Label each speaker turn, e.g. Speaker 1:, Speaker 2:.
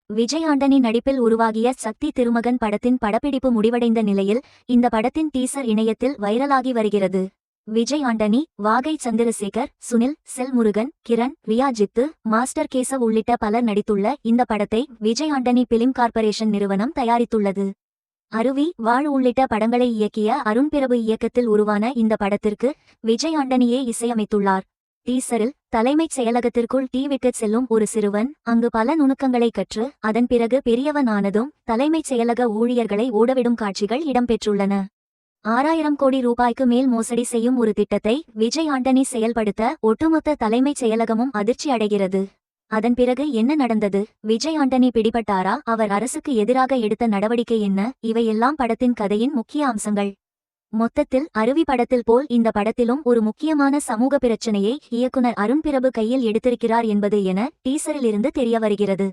Speaker 1: விஜய் ஆண்டனி நடிப்பில் உருவாகிய சக்தி திருமகன் படத்தின் படப்பிடிப்பு முடிவடைந்த நிலையில் இந்த படத்தின் டீசர் இணையத்தில் வைரலாகி வருகிறது. விஜய் ஆண்டனி, வாகை சந்திரசேகர், சுனில், செல்முருகன், கிரண், ரியா ஜித்து, மாஸ்டர் கேசவ் உள்ளிட்ட பலர் நடித்துள்ள இந்த படத்தை விஜய் ஆண்டனி பிலிம் கார்ப்பரேஷன் நிறுவனம் தயாரித்துள்ளது. அருவி, வாழ் உள்ளிட்ட படங்களை இயக்கிய அருண் பிரபு இயக்கத்தில் உருவான இந்த படத்திற்கு விஜய் ஆண்டனியே இசையமைத்துள்ளார். டீசரில் தலைமைச் செயலகத்திற்குள் டீ விட்டுச் செல்லும் ஒரு சிறுவன் அங்கு பல நுணுக்கங்களை கற்று அதன் பிறகு பெரியவன் ஆனதும் தலைமைச் செயலக ஊழியர்களை ஓடவிடும் காட்சிகள் இடம்பெற்றுள்ளன. 6000 கோடி ரூபாய்க்கு மேல் மோசடி செய்யும் ஒரு திட்டத்தை விஜய் ஆண்டனி செயல்படுத்த ஒட்டுமொத்த தலைமைச் செயலகமும் அதிர்ச்சி அடைகிறது. அதன் பிறகு என்ன நடந்தது? விஜய் ஆண்டனி பிடிபட்டாரா? அவர் அரசுக்கு எதிராக எடுத்த நடவடிக்கை என்ன? இவையெல்லாம் படத்தின் கதையின் முக்கிய அம்சங்கள். மொத்தத்தில் அருவி படத்தில் போல் இந்த படத்திலும் ஒரு முக்கியமான சமூக பிரச்சனையை இயக்குனர் அருண் பிரபு கையில் எடுத்திருக்கிறார் என்பது என டீசரிலிருந்து தெரிய வருகிறது.